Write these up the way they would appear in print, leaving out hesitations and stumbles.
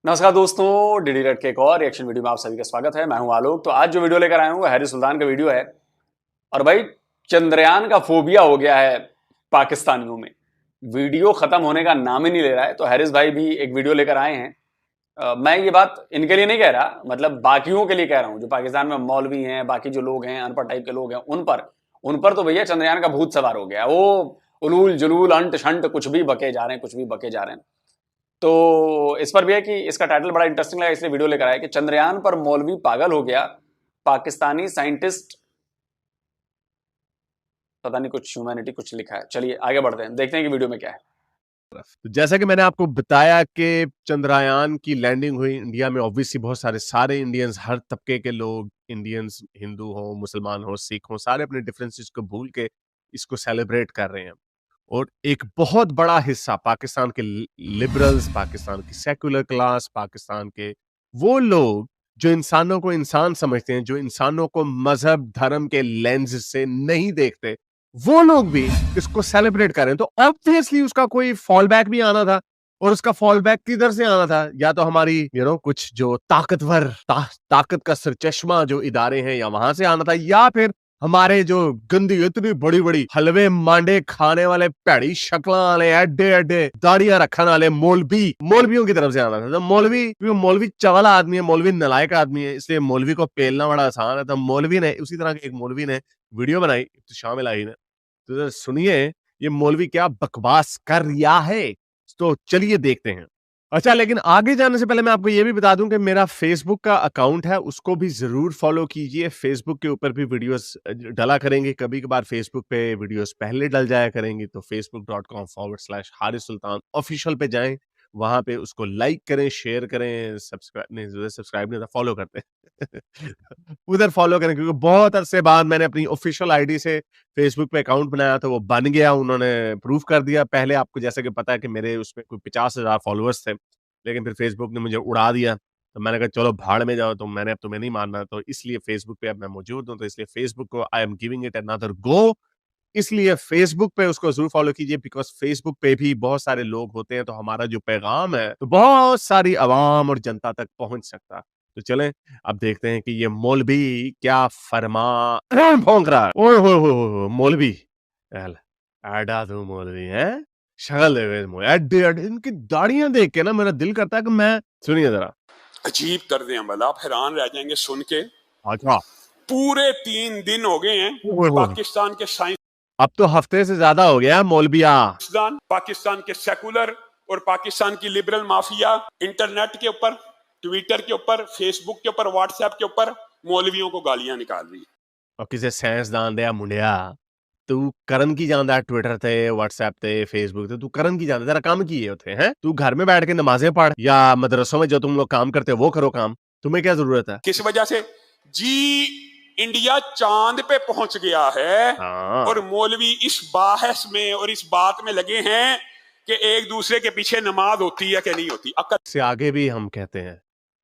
नमस्कार दोस्तों, DD red के एक और रिएक्शन वीडियो में आप सभी का स्वागत है। मैं हूं आलोक। तो आज जो वीडियो लेकर आया हूं वो हैरी सुल्तान का वीडियो है। और भाई चंद्रयान का फोबिया हो गया है पाकिस्तानियों में। वीडियो खत्म होने का नाम ही नहीं ले रहा है। तो हैरिस भाई भी एक वीडियो लेकर आए हैं। मैं ये बात इनके लिए नहीं कह रहा, मतलब बाकियों के लिए कह रहा हूं। जो पाकिस्तान में मौलवी हैं, बाकी जो लोग हैं, अनपढ़ टाइप के लोग हैं, उन पर तो भैया चंद्रयान का भूत सवार हो गया। वो उलूल जुलूल अंट शंट कुछ भी बके जा रहे हैं, कुछ भी बके जा रहे हैं। तो इस पर भी है कि इसका टाइटल बड़ा इंटरेस्टिंग लगा, इसलिए वीडियो लेकर आया कि चंद्रयान पर मौलवी पागल हो गया। पाकिस्तानी साइंटिस्ट, पता नहीं कुछ ह्यूमैनिटी कुछ लिखा है। चलिए आगे बढ़ते हैं, देखते हैं कि वीडियो में क्या है। तो जैसा कि मैंने आपको बताया कि चंद्रयान की लैंडिंग हुई इंडिया में। ऑब्वियसली बहुत सारे इंडियंस, हर तबके के लोग, इंडियंस, हिंदू हो, मुसलमान हो, सिख हो, सारे अपने डिफरेंसेस को भूल के इसको सेलिब्रेट कर रहे हैं। और एक बहुत बड़ा हिस्सा पाकिस्तान के लिबरल्स, पाकिस्तान की सेकुलर क्लास, पाकिस्तान के वो लोग जो इंसानों को इंसान समझते हैं, जो इंसानों को मजहब धर्म के लेंस से नहीं देखते, वो लोग भी इसको सेलिब्रेट कर रहे हैं। तो ऑब्वियसली उसका कोई फॉल बैक भी आना था। और उसका फॉल बैक किधर से आना था? या तो हमारी कुछ जो ताकतवर ताकत का सरचश्मा जो इदारे हैं, या वहां से आना था, या फिर हमारे जो गंदी इतनी बड़ी बड़ी हलवे मांडे खाने वाले, भैड़ी शक्ल वाले, एडे एडे दाढ़ियां रखने वाले मौलवियों की तरफ से आना था। तो मौलवी चवला आदमी है, मौलवी नलायक आदमी है, इसलिए मौलवी को पेलना बड़ा आसान है। तो मौलवी ने, उसी तरह के एक मौलवी ने वीडियो बनाई, तो शामिल आई ने। तो सुनिए ये मौलवी क्या बकवास कर रिया है। तो चलिए देखते हैं। अच्छा, लेकिन आगे जाने से पहले मैं आपको ये भी बता दूं कि मेरा फेसबुक का अकाउंट है, उसको भी जरूर फॉलो कीजिए। फेसबुक के ऊपर भी वीडियोस डला करेंगे, कभी कभार फेसबुक पे वीडियोस पहले डल जाया करेंगी। तो facebook.com/हारिस सुल्तान ऑफिशियल पे जाएं, वहां पे उसको लाइक करें, शेयर करें, सब्सक्राइब नहीं, फॉलो करते उधर फॉलो करें, क्योंकि बहुत अरसे बाद मैंने अपनी ऑफिशियल आईडी से फेसबुक पे अकाउंट बनाया, तो वो बन गया, उन्होंने प्रूफ कर दिया। पहले आपको जैसे कि पता है कि मेरे उसमें कोई 50,000 फॉलोअर्स थे, लेकिन फिर फेसबुक ने मुझे उड़ा दिया। तो मैंने कहा चलो भाड़ में जाओ, तो मैंने अब तुम्हें नहीं मानना, तो इसलिए फेसबुक पे अब मैं मौजूद हूँ। तो इसलिए फेसबुक को I am giving it another go. इसलिए फेसबुक पे उसको जरूर फॉलो कीजिए, बिकॉज फेसबुक पे भी बहुत सारे लोग होते हैं, तो हमारा जो पैगाम है तो बहुत सारी आवाम और जनता तक पहुंच सकता है। तो चलें अब देखते हैं कि ये मौलवी क्या फरमा भौंक रहा है। ओए हो मौलवी, आडा तू मौलवी है, शक्ल एडे एडे, इनकी दाढ़ियां देख के ना मेरा दिल करता है कि मैं, सुनिए जरा, अजीब तर्ज अमल, आप हैरान रह जाएंगे सुन के। अच्छा, पूरे 3 दिन हो गए हैं पाकिस्तान के अब तो हफ्ते से ज्यादा हो गया मौलविया, पाकिस्तान के सेकुलर और पाकिस्तान की लिबरल माफिया इंटरनेट के ऊपर, ट्विटर के ऊपर, फेसबुक के ऊपर, व्हाट्सएप के ऊपर मौलवियों को गालियां निकाल रही। और किसी साइंसदान दे मुंडिया, तू करन की जानदा ट्विटर ते, व्हाट्सएप ते, फेसबुक ते, तू करन की जानदा? तेरा काम की है होते हैं? तू घर में बैठ के नमाजें पढ़, या मदरसों में जो तुम लोग काम करते हो वो करो काम। तुम्हें क्या जरूरत है? किस वजह से जी इंडिया चांद पे पहुंच गया है। और मौलवी इस बाहस में और इस बात में लगे हैं कि एक दूसरे के पीछे नमाज होती है कि नहीं होती। अक्ल से आगे भी हम कहते हैं,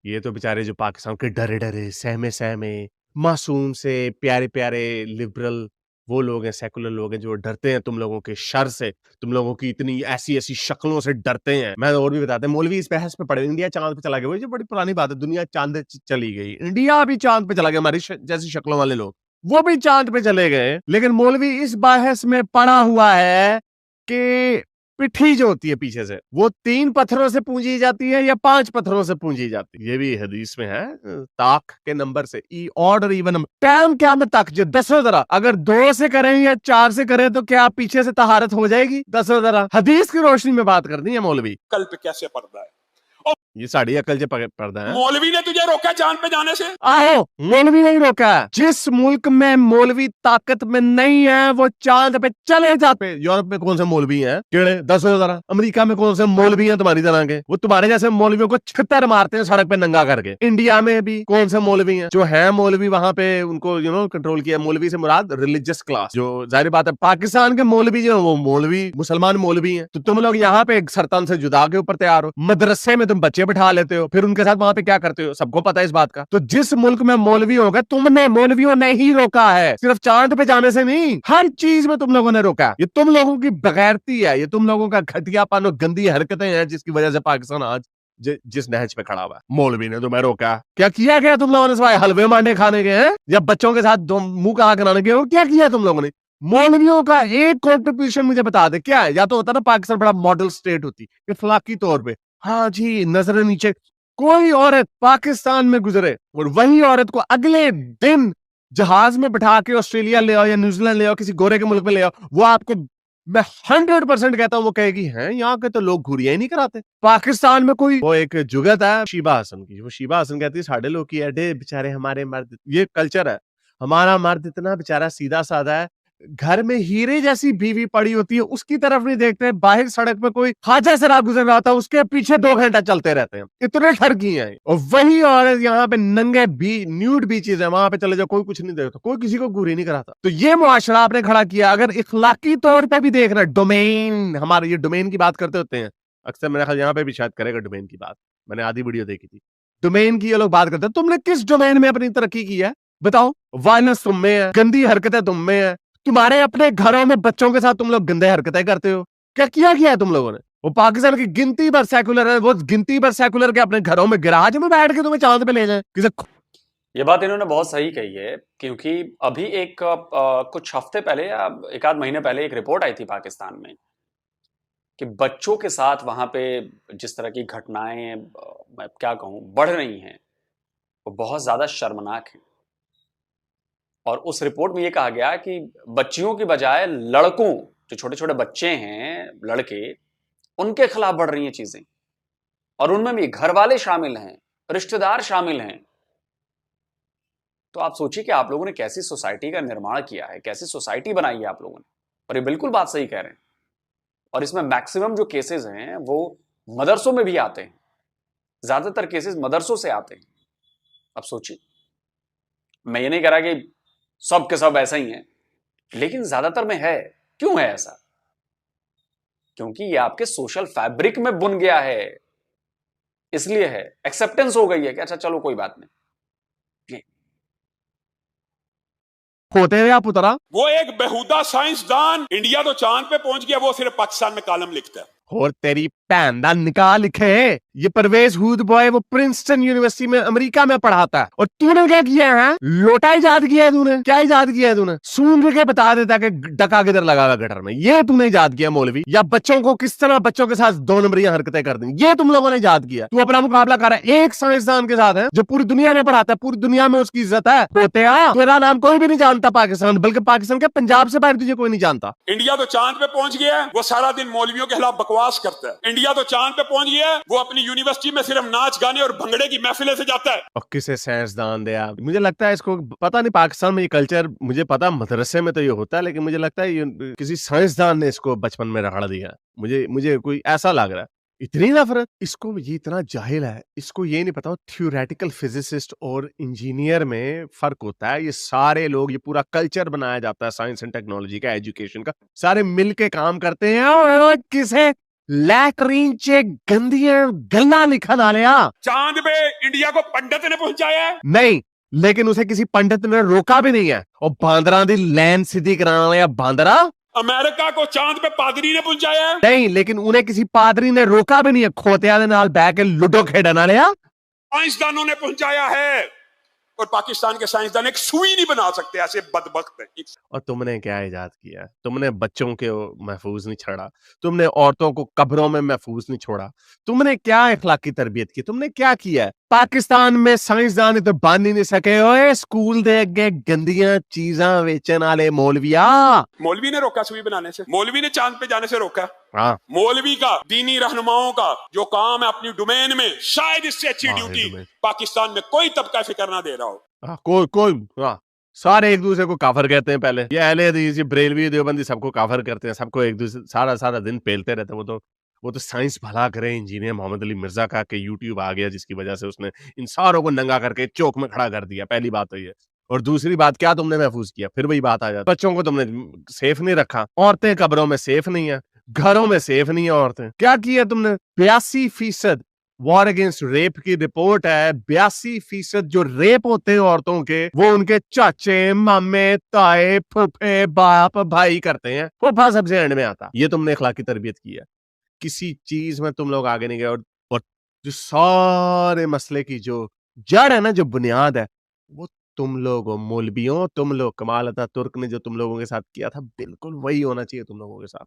ये तो बेचारे जो पाकिस्तान के डरे डरे, सहमे सहमे, मासूम से प्यारे प्यारे लिबरल वो लोग हैं, सेकुलर लोग हैं, जो डरते हैं तुम लोगों के शर से, तुम लोगों की इतनी ऐसी ऐसी शक्लों से डरते हैं। मैं और भी बताते हैं, मौलवी इस बहस पे पड़े, इंडिया चांद पे चला गया, वो जो बड़ी पुरानी बात है, दुनिया चांद चली गई, इंडिया भी चांद पे चला गया, हमारी जैसी शक्लों वाले लोग वो भी चांद पे चले गए। लेकिन मौलवी इस बहस में पड़ा हुआ है कि पिट्ठी जो होती है पीछे से, वो 3 पत्थरों से पूंजी जाती है या 5 पत्थरों से पूंजी जाती है। ये भी हदीस में है, ताक के नंबर से, ई ऑर्डर इवन नंबर, टाइम क्या में तक जो 10 जरा, अगर 2 से करें या 4 से करें तो क्या पीछे से तहारत हो जाएगी? 10 जरा हदीस की रोशनी में बात करनी है मौलवी। कल पे कैसे पड़ता है? ये साड़ी अकल से पर्दा है। मौलवी ने तुझे रोका चांद पे जाने से? आओ, मौलवी नहीं रोका। जिस मुल्क में मौलवी ताकत में नहीं है वो चांद पे चले जाते। यूरोप में कौन से मौलवी हैं? केड़े 10 जरा। अमेरिका में कौन से मौलवी हैं तुम्हारी तरह के? वो तुम्हारे जैसे मौलवियों को छितर मारते हैं सड़क पे नंगा करके। इंडिया में भी कौन से मौलवी हैं? जो है मौलवी वहां पे उनको कंट्रोल किया। मौलवी से मुराद रिलीजियस क्लास, जो जाहिर बात है पाकिस्तान के मौलवी जो वो मौलवी मुसलमान मौलवी हैं। तो तुम लोग यहाँ पे सरतन से जुदा के ऊपर तैयार हो, मदरसे में तुम बच्चे बिठा लेते हो, फिर उनके साथ वहां पे क्या करते हो? सबको पता है इस बात का। तो जिस मुल्क में मौलवी होगा, तुमने मौलवियों ने ही रोका है, सिर्फ चांद पे जाने से नहीं, हर चीज में तुम लोगों ने रोका। ये तुम लोगों की बगैरती है, ये तुम लोगों का घटियापन और गंदी हरकतें हैं जिसकी वजह से पाकिस्तान आज जिस नहज पे खड़ा हुआ है। मौलवी ने तुम्हें रोका, क्या किया गया तुम लोगों ने? सिवाय हलवे मांडे खाने के हैं या बच्चों के साथ मुंह कहा कराने के हो, क्या किया तुम लोगों ने? मौलवियों का एक कॉन्ट्रीब्यूशन मुझे बता दे, क्या है? या तो होता ना पाकिस्तान बड़ा मॉडल स्टेट होती इखलाकी तौर पे, हाँ जी नजर नीचे, कोई औरत पाकिस्तान में गुजरे और वही औरत को अगले दिन जहाज में बैठा के ऑस्ट्रेलिया ले आओ या न्यूजीलैंड ले आओ, किसी गोरे के मुल्क में ले आओ, वो आपको मैं 100% कहता हूं वो कहेगी हैं यहाँ के तो लोग घुरिया ही नहीं कराते। पाकिस्तान में कोई, वो एक जुगत है शीबा हसन की, वो शीबा हसन कहती है साढ़े लोग की अडे बेचारे हमारे मर्द, ये कल्चर है हमारा, मर्द इतना बेचारा सीधा साधा है, घर में हीरे जैसी बीवी पड़ी होती है उसकी तरफ नहीं देखते, बाहर सड़क पे कोई खाजा शराब गुजर रहा था उसके पीछे 2 घंटा चलते रहते हैं, इतने ठरकी हैं। और वही औरत यहाँ पे नंगे न्यूड बीचेस है, वहां पे चले जाओ कोई कुछ नहीं देखता, कोई किसी को घूरी नहीं कराता। तो ये मुआशरा आपने खड़ा किया। अगर इखलाकी तौर पे भी देख रहे डोमेन, हमारे ये डोमेन की बात करते होते हैं अक्सर, मेरा ख्याल यहाँ पे भी शायद करेगा डोमेन की बात, मैंने आधी वीडियो देखी थी, डोमेन की ये लोग बात करते हैं। तुमने किस डोमेन में अपनी तरक्की की है बताओ? वायलेंस तुम में है, गंदी हरकतें तुम में है, तुम्हारे अपने घरों में बच्चों के साथ तुम लोग गंदे हरकतें करते हो, क्या किया है तुम लोगों ने? वो पाकिस्तान की गिनती भर सेकुलर है, वो गिनती भर सेकुलर के अपने घरों में गिराज में बैठ के तुम्हें चांद पे ले जाए किसे। ये बात इन्होंने बहुत सही कही है, क्योंकि अभी एक कुछ हफ्ते पहले या एक आध महीने पहले एक रिपोर्ट आई थी पाकिस्तान में कि बच्चों के साथ वहां पे जिस तरह की घटनाएं मैं क्या कहूं बढ़ रही हैं वो बहुत ज्यादा शर्मनाक है। और उस रिपोर्ट में ये कहा गया कि बच्चियों की बजाय लड़कों, जो छोटे छोटे बच्चे हैं लड़के, उनके खिलाफ बढ़ रही हैं चीजें, और उनमें भी घर वाले शामिल हैं, रिश्तेदार शामिल हैं। तो आप सोचिए कि आप लोगों ने कैसी सोसाइटी का निर्माण किया है, कैसी सोसाइटी बनाई है आप लोगों ने। और ये बिल्कुल बात सही कह रहे हैं। और इसमें मैक्सिमम जो केसेस हैं वो मदरसों में भी आते हैं, ज्यादातर केसेस मदरसों से आते हैं। अब सोचिए, मैं ये नहीं कह रहा कि सब के सब ऐसा ही हैं, लेकिन ज्यादातर में है। क्यों है ऐसा? क्योंकि ये आपके सोशल फैब्रिक में बुन गया है, इसलिए है। एक्सेप्टेंस हो गई है कि अच्छा चलो कोई बात नहीं। होते हुए आप उतरा, वो एक बेहुदा साइंसदान इंडिया तो चांद पे पहुंच गया, वो सिर्फ पाकिस्तान में कॉलम लिखता है। और तेरी भैन दा निकाह लिखे है ये परवेज हुद बॉय, वो प्रिंसटन यूनिवर्सिटी में अमेरिका में पढ़ाता है। और तूने क्या किया है? लोटा इजाद किया है तूने। क्या इजाद किया है तूने? सूंघ के बता देता कि डका किधर लगा हुआ गटर में, ये तूने इजाद किया मौलवी। या बच्चों को किस तरह बच्चों के साथ 2 नंबरी हरकतें कर दी, ये तुम लोगों ने इजाद किया। तू अपना मुकाबला कर रहा है एक साइंसदान के साथ है जो पूरी दुनिया में पढ़ाता है, पूरी दुनिया में उसकी इज्जत है। होते तेरा नाम कोई भी नहीं जानता पाकिस्तान, बल्कि पाकिस्तान के पंजाब से बाहर तुझे कोई नहीं जानता। इंडिया तो चांद पे पहुंच गया है, वो सारा दिन मौलवियों के खिलाफ बकवास करता है। इंडिया तो चांद पे पहुंच गया है, वो अपनी यूनिवर्सिटी में सिर्फ नाच गाने और भंगड़े की महफिलें से जाता है। और किसे साइंसदान दिया? मुझे लगता है इसको पता नहीं, पाकिस्तान में ये कल्चर मुझे पता मदरसे में तो ये होता है, लेकिन मुझे लगता है ये किसी साइंसदान ने इसको बचपन में रगड़ दिया। मुझे कोई ऐसा लग रहा है। इतनी नफरत इसको, ये इतना जाहिल है, इसको ये नहीं पता थ्योरेटिकल फिजिसिस्ट और इंजीनियर में फर्क होता है। ये सारे लोग, ये पूरा कल्चर बनाया जाता है साइंस एंड टेक्नोलॉजी का, एजुकेशन का, सारे मिलके काम करते हैं। और किसे लैटरीन चे गंदियां गल्ला लिखा डालिया। चांद पे इंडिया को पंडित ने पहुंचाया है? नहीं, लेकिन उसे किसी पंडित ने रोका भी नहीं है। और बांदरा दी लैंड सीधी कराने वाला बांदरा, अमेरिका को चांद पे पादरी ने पहुंचाया है? नहीं, लेकिन उन्हें किसी पादरी ने रोका भी नहीं है। खोतिया दे नाल बैठ के लूडो खेडन वाले साइंसदानों ने पहुंचाया है। और पाकिस्तान के साइंसदान एक सुई नहीं बना सकते, ऐसे बदबख्त हैं। और तुमने क्या इजाद किया? तुमने बच्चों के महफूज नहीं छोड़ा, तुमने औरतों को कब्रों में महफूज नहीं छोड़ा, तुमने क्या इखलाकी तरबियत की, तुमने क्या किया? पाकिस्तान में साइंसदान तो बन ही नहीं सके। ओए स्कूल दे अगे गंदियां चीजां बेचन वाले मौलविया। मौलवी ने रोका सुई बनाने से, मौलवी ने चांद पे जाने से रोका। हाँ, मौलवी का, दीनी रहनुमाओं का जो काम है अपनी डोमेन में, शायद इससे अच्छी ड्यूटी पाकिस्तान में कोई तबका फिक्र ना दे रहा हो। कोई सारे एक दूसरे को काफर कहते हैं। पहले ये अहले हदीस, ये बरेलवी, देवबंदी सबको काफर करते हैं, सबको एक दूसरे सारा दिन पेलते रहते हैं। वो तो साइंस भला करे। इंजीनियर मोहम्मद अली मिर्जा का के यूट्यूब आ गया, जिसकी वजह से उसने इन सारों को नंगा करके चौक में खड़ा कर दिया। पहली बात तो ये। और दूसरी बात, क्या तुमने महफूज किया? फिर वही बात आ जाती, बच्चों को तुमने सेफ नहीं रखा, औरतें कब्रों में सेफ नहीं है, घरों में सेफ नहीं है औरतें। क्या किया तुमने? 82% वॉर अगेंस्ट रेप की रिपोर्ट है। 82% जो रेप होते हैं औरतों के, वो उनके चाचे, मामे, ताए, फूफे, बाप, भाई करते हैं। फूफा सबसे एंड में आता। ये तुमने इखलाकी तरबियत की है। किसी चीज में तुम लोग आगे नहीं गए। और जो सारे मसले की जो जड़ है ना, जो बुनियाद है, वो तुम लोग हो मौलवियों, तुम लोग। कमाल अतातुर्क ने जो तुम लोगों के साथ किया था, बिल्कुल वही होना चाहिए तुम लोगों के साथ।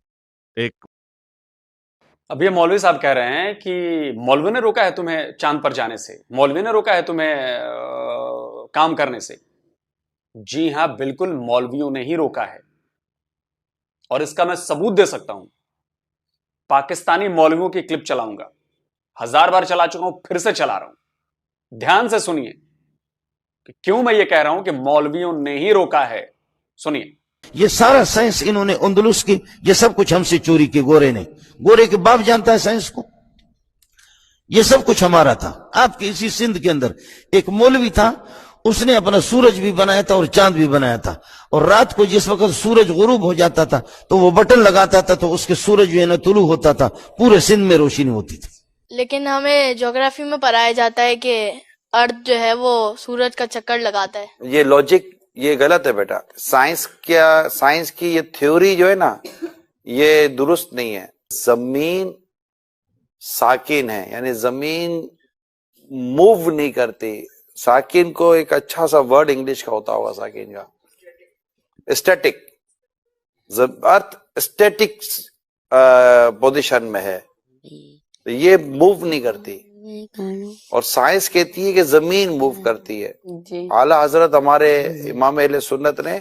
एक अब ये मौलवी साहब कह रहे हैं कि मौलवी ने रोका है तुम्हें चांद पर जाने से, मौलवी ने रोका है तुम्हें काम करने से। जी हां, बिल्कुल मौलवियों ने ही रोका है, और इसका मैं सबूत दे सकता हूं। पाकिस्तानी मौलवियों की क्लिप चलाऊंगा, 1000 बार चला चुका हूं, फिर से चला रहा हूं। ध्यान से सुनिए कि क्यों मैं ये कह रहा हूं कि मौलवियों ने ही रोका है। सुनिए। ये सारा साइंस इन्होंने अंदलुस की, ये सब कुछ हमसे चोरी की। गोरे ने, गोरे के बाप जानता है साइंस को। ये सब कुछ हमारा था। आपके इसी सिंध के अंदर एक मौलवी था, उसने अपना सूरज भी बनाया था और चांद भी बनाया था। और रात को जिस वक्त सूरज गुरूब हो जाता था तो वो बटन लगाता था, तो उसके सूरज जो है ना तुलू होता था, पूरे सिंध में रोशनी होती थी। लेकिन हमें ज्योग्राफी में पढ़ाया जाता है कि अर्थ जो है वो सूरज का चक्कर लगाता है। ये लॉजिक ये गलत है बेटा। साइंस की ये थ्योरी जो है ना, ये दुरुस्त नहीं है। जमीन साकिन है, यानी जमीन मूव नहीं करती। साकिन को एक अच्छा सा वर्ड इंग्लिश का होता होगा, साकिन का स्टैटिक। अर्थ स्टैटिक पोजीशन में है, तो ये मूव नहीं करती। और साइंस कहती है कि जमीन मूव करती है। आला हजरत हमारे इमाम अहले सुन्नत ने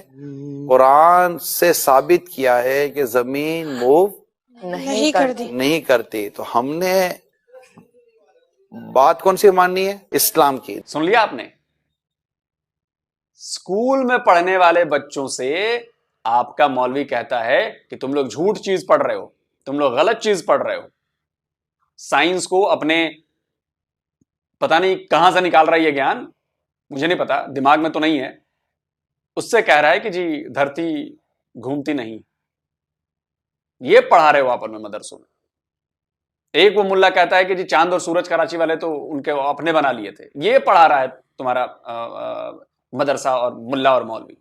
कुरान से साबित किया है कि जमीन मूव नहीं करती। तो हमने बात कौन सी माननी है? इस्लाम की। सुन लिया आपने? स्कूल में पढ़ने वाले बच्चों से आपका मौलवी कहता है कि तुम लोग झूठ चीज पढ़ रहे हो, तुम लोग गलत चीज पढ़ रहे हो। साइंस को अपने पता नहीं कहां से निकाल रहा है ये ज्ञान, मुझे नहीं पता, दिमाग में तो नहीं है। उससे कह रहा है कि जी धरती घूमती नहीं। ये पढ़ा रहे हो आप अपने मदरसों में। एक वो मुल्ला कहता है कि जी चांद और सूरज कराची वाले तो उनके अपने बना लिए थे। ये पढ़ा रहा है तुम्हारा मदरसा और मुल्ला और मौलवी।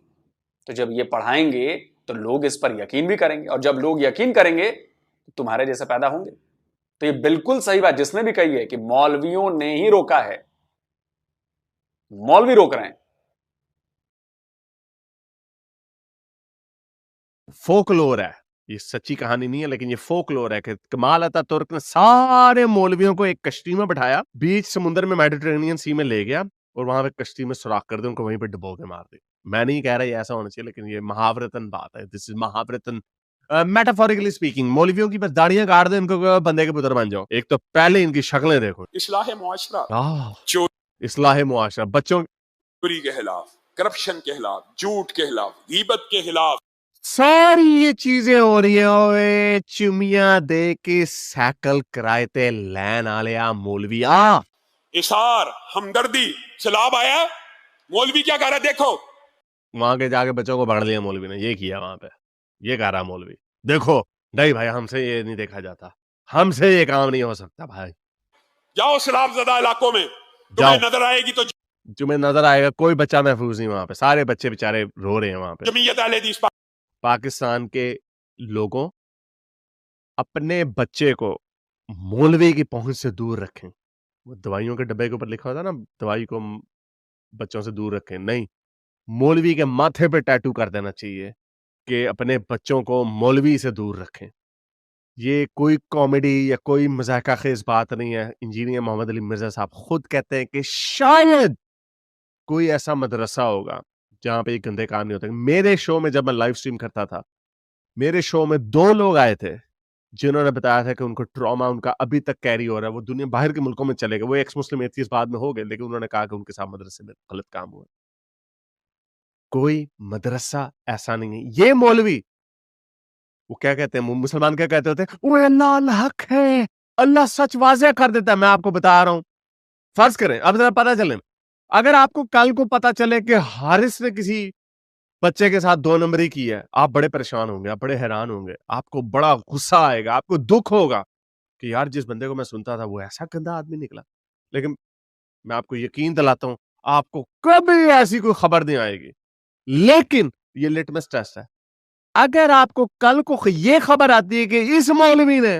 तो जब ये पढ़ाएंगे तो लोग इस पर यकीन भी करेंगे, और जब लोग यकीन करेंगे तो तुम्हारे जैसे पैदा होंगे। तो ये बिल्कुल सही बात जिसने भी कही है कि मौलवियों ने ही रोका है, मौलवी रोक रहे हैं। फोकलोर है, ये सच्ची कहानी नहीं है, लेकिन ये फोकलोर है कि कमाल अतातुर्क ने सारे मौलवियों को एक कश्ती में बिठाया, बीच समुद्र में मेडिटेरेनियन सी में ले गया और वहां पे कश्ती में सुराख कर दे, उनको वहीं पे डुबो के मार दे। मैं नहीं कह रहा ये ऐसा होना चाहिए, लेकिन ये महावरतन बात है। दिस इज महावरतन मेटाफोरिकली स्पीकिंग। मौलवियों की बस दाढ़ियां काट दे, इनको बंदे के पुत्र बन जाओ। एक तो पहले इनकी शक्लें देखो। इस्लाह मुआशरा, इस्लाह मुआशरा, बच्चों चोरी के खिलाफ, करप्शन के खिलाफ, झूठ के खिलाफ, गीबत के खिलाफ, सारी ये चीजें हो रही है। ओए चुमिया दे के सैकल करायते लैन आलिया मौलविया। इशार, हमदर्दी, सलाब आया। मौलवी क्या कर रहा है देखो। वहां के जाके बच्चों को पकड़ लिया मौलवी ने, ये किया वहां पे, ये कह रहा मौलवी। देखो नहीं भाई, हमसे ये नहीं देखा जाता, हमसे ये काम नहीं हो सकता भाई। जाओ सलाब ज़दा इलाकों में, तुम्हें नजर आएगी तो तुम्हें नजर आएगा कोई बच्चा महफूज नहीं वहां पे। सारे बच्चे बेचारे रो रहे हैं वहां पे। जमीयत अहले हदीस पाकिस्तान के लोगों अपने बच्चे को मौलवी की पहुंच से दूर रखें। वो दवाइयों के डब्बे के ऊपर लिखा होता है ना, दवाई को बच्चों से दूर रखें, नहीं, मौलवी के माथे पे टैटू कर देना चाहिए कि अपने बच्चों को मौलवी से दूर रखें। ये कोई कॉमेडी या कोई मजाका खेज बात नहीं है। इंजीनियर मोहम्मद अली मिर्जा साहब खुद कहते हैं कि शायद कोई ऐसा मदरसा होगा जहां पे ये गंदे काम नहीं होते। मेरे शो में जब मैं लाइव स्ट्रीम करता था, मेरे शो में 2 लोग आए थे जिन्होंने बताया था कि उनको ट्रॉमा उनका अभी तक कैरी हो रहा है। वो दुनिया बाहर के मुल्कों में चले गए, वो एक्स मुस्लिम एथियस्ट बाद में हो गए, लेकिन उन्होंने कहा कि उनके साथ मदरसे में गलत काम हुआ। कोई मदरसा ऐसा नहीं है। ये मौलवी वो क्या कहते हैं, मुसलमान क्या कहते होते हैं, वो अल्लाह हक है, अल्लाह सच वाज़ेह कर देता है। मैं आपको बता रहा हूं, फर्ज करें अब जरा पता चले, अगर आपको कल को पता चले कि हारिस ने किसी बच्चे के साथ 2 नंबरी की है, आप बड़े परेशान होंगे, आप बड़े हैरान होंगे, आपको बड़ा गुस्सा आएगा, आपको दुख होगा कि यार जिस बंदे को मैं सुनता था वो ऐसा गंदा आदमी निकला। लेकिन मैं आपको यकीन दिलाता हूं, आपको कभी ऐसी कोई खबर नहीं आएगी। लेकिन ये लिटमस टेस्ट है, अगर आपको कल को ये खबर आती है कि इस मौलवी ने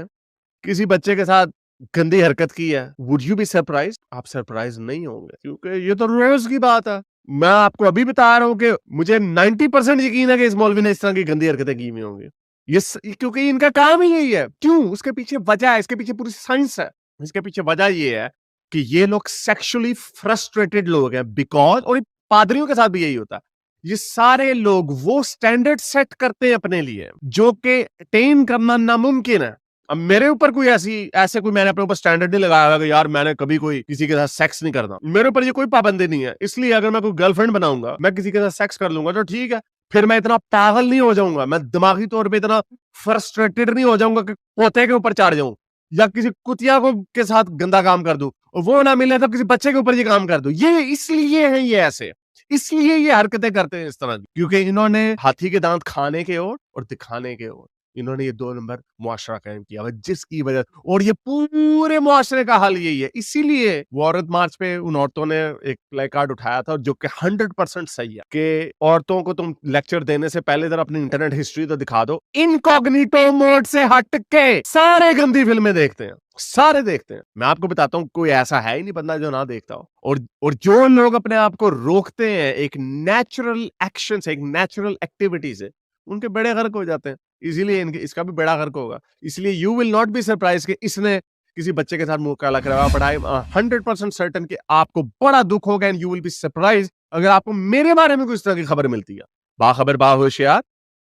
किसी बच्चे के साथ गंदी हरकत की है, वुड यू बी सरप्राइज? आप सरप्राइज नहीं होंगे, क्योंकि ये तो रोज की बात है। मैं आपको अभी बता रहा हूं कि मुझे 90% यकीन है कि इस मौलवी ने इस तरह की गंदी हरकतें की हुई होंगी। क्योंकि इनका काम ही यही है। क्यों? उसके पीछे वजह है, इसके पीछे पूरी साइंस है। इसके पीछे वजह ये है कि ये लोग सेक्सुअली फ्रस्ट्रेटेड लोग हैं, बिकॉज, और पादरियों के साथ भी यही होता है, ये सारे लोग वो स्टैंडर्ड सेट करते हैं अपने लिए जो कि अटेन करना नामुमकिन है। अब मेरे ऊपर कोई ऐसे कोई मैंने अपने ऊपर स्टैंडर्ड नहीं लगाया हुआ कि यार मैंने कभी कोई किसी के साथ सेक्स नहीं करना। मेरे ऊपर ये कोई पाबंदी नहीं है। इसलिए अगर मैं कोई गर्लफ्रेंड बनाऊंगा, मैं किसी के साथ सेक्स कर लूंगा तो ठीक है, फिर मैं इतना पागल नहीं हो जाऊंगा, मैं दिमागी तौर पे इतना फ्रस्ट्रेटेड नहीं हो जाऊंगा कि पोते के ऊपर चढ़ जाऊं या किसी कुतिया को के साथ गंदा काम कर दूं, वो ना मिले तो किसी बच्चे के ऊपर ये काम कर दूं। ये इसलिए है ये ऐसे, इसलिए ये हरकतें करते हैं इस तरह की, क्योंकि इन्होंने हाथी के दांत खाने के और दिखाने के इन्होंने ये 2 नंबर मुआशरा कायम किया हुआ, जिसकी वजह, और ये पूरे मुआशरे का हाल यही है। इसीलिए वो औरत मार्च पे उन औरतों ने एक प्ले कार्ड उठाया था जो कि 100% सही है कि औरतों को तुम लेक्चर देने से पहले जरा अपनी इंटरनेट हिस्ट्री तो दिखा दो। इनकॉग्निटो मोड से हट के सारे गंदी फिल्में देखते हैं, सारे देखते हैं। मैं आपको बताता हूं, कोई ऐसा है ही नहीं बंदा जो ना देखता हो। और जो लोग अपने आप को रोकते हैं एक नेचुरल एक्शन से, एक नेचुरल एक्टिविटी से, उनके बेड़े गर्क हो जाते हैं। इसीलिए इसका भी बेड़ा गर्क होगा। इसलिए you will not be surprise कि इसने किसी बच्चे के साथ मुंह काला करवा पड़ा है। 100% सर्टन कि आपको बड़ा दुख होगा and you will be surprise अगर आपको मेरे बारे में कुछ तरह की खबर मिलती है। बाखबर बाहोशियार,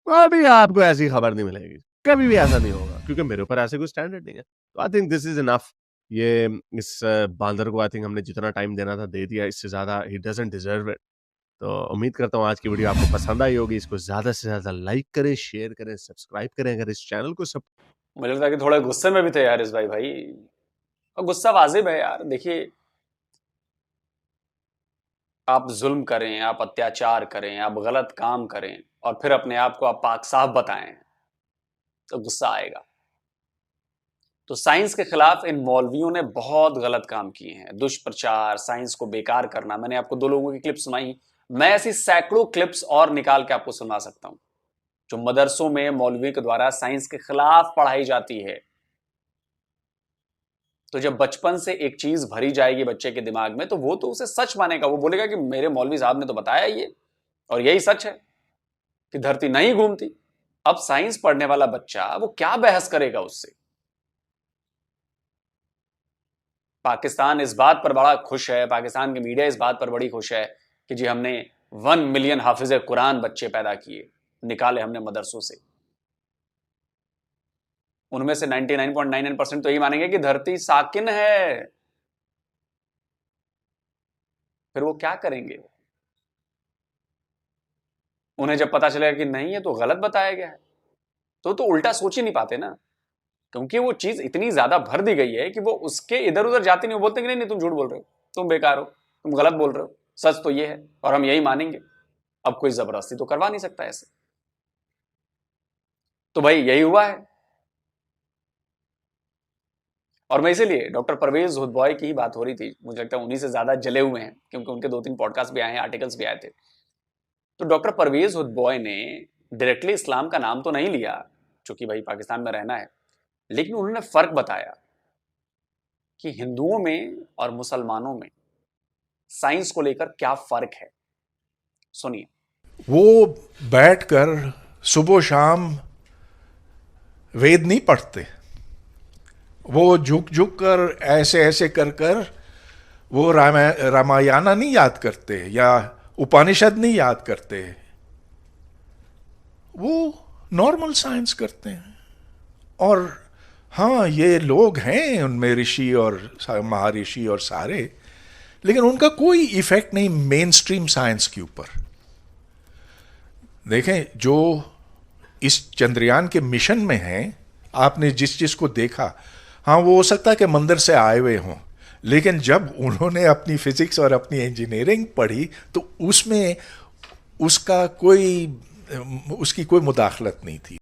कभी आपको ऐसी खबर नहीं मिलेगी, कभी भी ऐसा नहीं होगा, क्योंकि मेरे ऊपर ऐसे कोई स्टैंडर्ड नहीं है। तो I think this is enough. ये इस बांदर को आई थिंक हमने जितना टाइम देना था दे दिया, इससे ज्यादा ही डजंट डिजर्व इट। तो उम्मीद करता हूँ आज की वीडियो आपको पसंद आई होगी। इसको ज्यादा से ज्यादा लाइक करें, शेयर करें, सब्सक्राइब करें अगर इस चैनल को सब। मुझे लगता है कि थोड़े गुस्से में भी थे यार इस भाई और गुस्सा वाजिब है यार। देखिए, आप जुल्म करें, आप अत्याचार करें, आप गलत काम करें और फिर अपने आप को आप पाक साफ बताएं तो गुस्सा आएगा। तो साइंस के खिलाफ इन मौलवियों ने बहुत गलत काम किए हैं, दुष्प्रचार, साइंस को बेकार करना। मैंने आपको 2 लोगों की क्लिप सुनाई, मैं ऐसी सैकड़ों क्लिप्स और निकाल के आपको सुना सकता हूं जो मदरसों में मौलवी के द्वारा साइंस के खिलाफ पढ़ाई जाती है। तो जब बचपन से एक चीज भरी जाएगी बच्चे के दिमाग में तो वो तो उसे सच मानेगा। वो बोलेगा कि मेरे मौलवी साहब ने तो बताया ये और यही सच है कि धरती नहीं घूमती। अब साइंस पढ़ने वाला बच्चा वो क्या बहस करेगा उससे। पाकिस्तान इस बात पर बड़ा खुश है, पाकिस्तान की मीडिया इस बात पर बड़ी खुश है कि जी हमने 1 मिलियन हाफिज कुरान बच्चे पैदा किए, निकाले हमने मदरसों से। उनमें से 99.99% तो यही मानेंगे कि धरती साकिन है। फिर वो क्या करेंगे? उन्हें जब पता चलेगा कि नहीं है तो गलत बताया गया है तो उल्टा सोच ही नहीं पाते ना, क्योंकि वो चीज इतनी ज्यादा भर दी गई है कि वो उसके इधर उधर जाते नहीं। वो बोलते कि नहीं तुम झूठ बोल रहे हो, तुम बेकार हो, तुम गलत बोल रहे हो, सच तो ये है और हम यही मानेंगे। अब कोई जबरदस्ती तो करवा नहीं सकता ऐसे। तो भाई यही हुआ है। और मैं इसीलिए डॉक्टर परवेज हुदबॉय की ही बात हो रही थी, मुझे लगता है उन्हीं से ज्यादा जले हुए हैं क्योंकि उनके 2-3 पॉडकास्ट भी आए हैं, आर्टिकल्स भी आए थे। तो डॉक्टर परवेज हुदबॉय ने डायरेक्टली इस्लाम का नाम तो नहीं लिया चूंकि भाई पाकिस्तान में रहना है, लेकिन उन्होंने फर्क बताया कि हिंदुओं में और मुसलमानों में साइंस को लेकर क्या फर्क है। सुनिए। वो बैठकर सुबह शाम वेद नहीं पढ़ते, वो झुक झुक कर ऐसे ऐसे कर कर वो रामायण नहीं याद करते या उपनिषद नहीं याद करते, वो नॉर्मल साइंस करते हैं। और हाँ, ये लोग हैं उनमें ऋषि और महर्षि और सारे, लेकिन उनका कोई इफेक्ट नहीं मेन स्ट्रीम साइंस के ऊपर। देखें, जो इस चंद्रयान के मिशन में हैं, आपने जिस को देखा, हाँ वो हो सकता है कि मंदिर से आए हुए हों, लेकिन जब उन्होंने अपनी फिजिक्स और अपनी इंजीनियरिंग पढ़ी तो उसमें उसकी कोई मुदाखलत नहीं थी।